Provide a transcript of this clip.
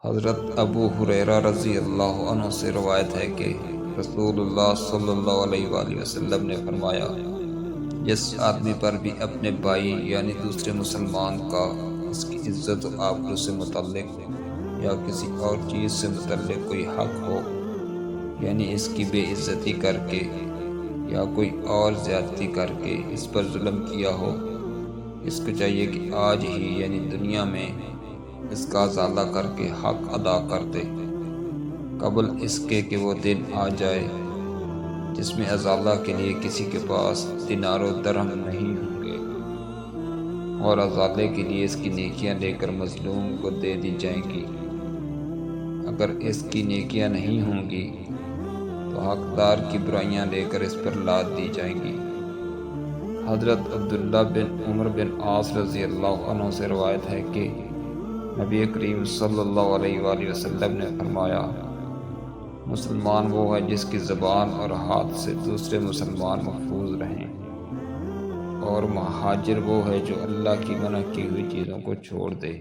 حضرت ابو ہریرہ رضی اللہ عنہ سے روایت ہے کہ رسول اللہ صلی اللہ علیہ وآلہ وسلم نے فرمایا، جس آدمی پر بھی اپنے بھائی یعنی دوسرے مسلمان کا اس کی عزت و آبرو سے متعلق یا کسی اور چیز سے متعلق کوئی حق ہو، یعنی اس کی بے عزتی کر کے یا کوئی اور زیادتی کر کے اس پر ظلم کیا ہو، اس کو چاہیے کہ آج ہی یعنی دنیا میں اس کا ازالہ کر کے حق ادا کر دے، قبل اس کے کہ وہ دن آ جائے جس میں ازالہ کے لیے کسی کے پاس دینار و درہم نہیں ہوں گے، اور ازالے کے لیے اس کی نیکیاں لے کر مظلوم کو دے دی جائیں گی۔ اگر اس کی نیکیاں نہیں ہوں گی تو حقدار کی برائیاں لے کر اس پر لاد دی جائیں گی۔ حضرت عبداللہ بن عمر بن عاص رضی اللہ عنہ سے روایت ہے کہ نبی کریم صلی اللہ علیہ وآلہ وسلم نے فرمایا، مسلمان وہ ہے جس کی زبان اور ہاتھ سے دوسرے مسلمان محفوظ رہیں، اور مہاجر وہ ہے جو اللہ کی منع کی ہوئی چیزوں کو چھوڑ دے۔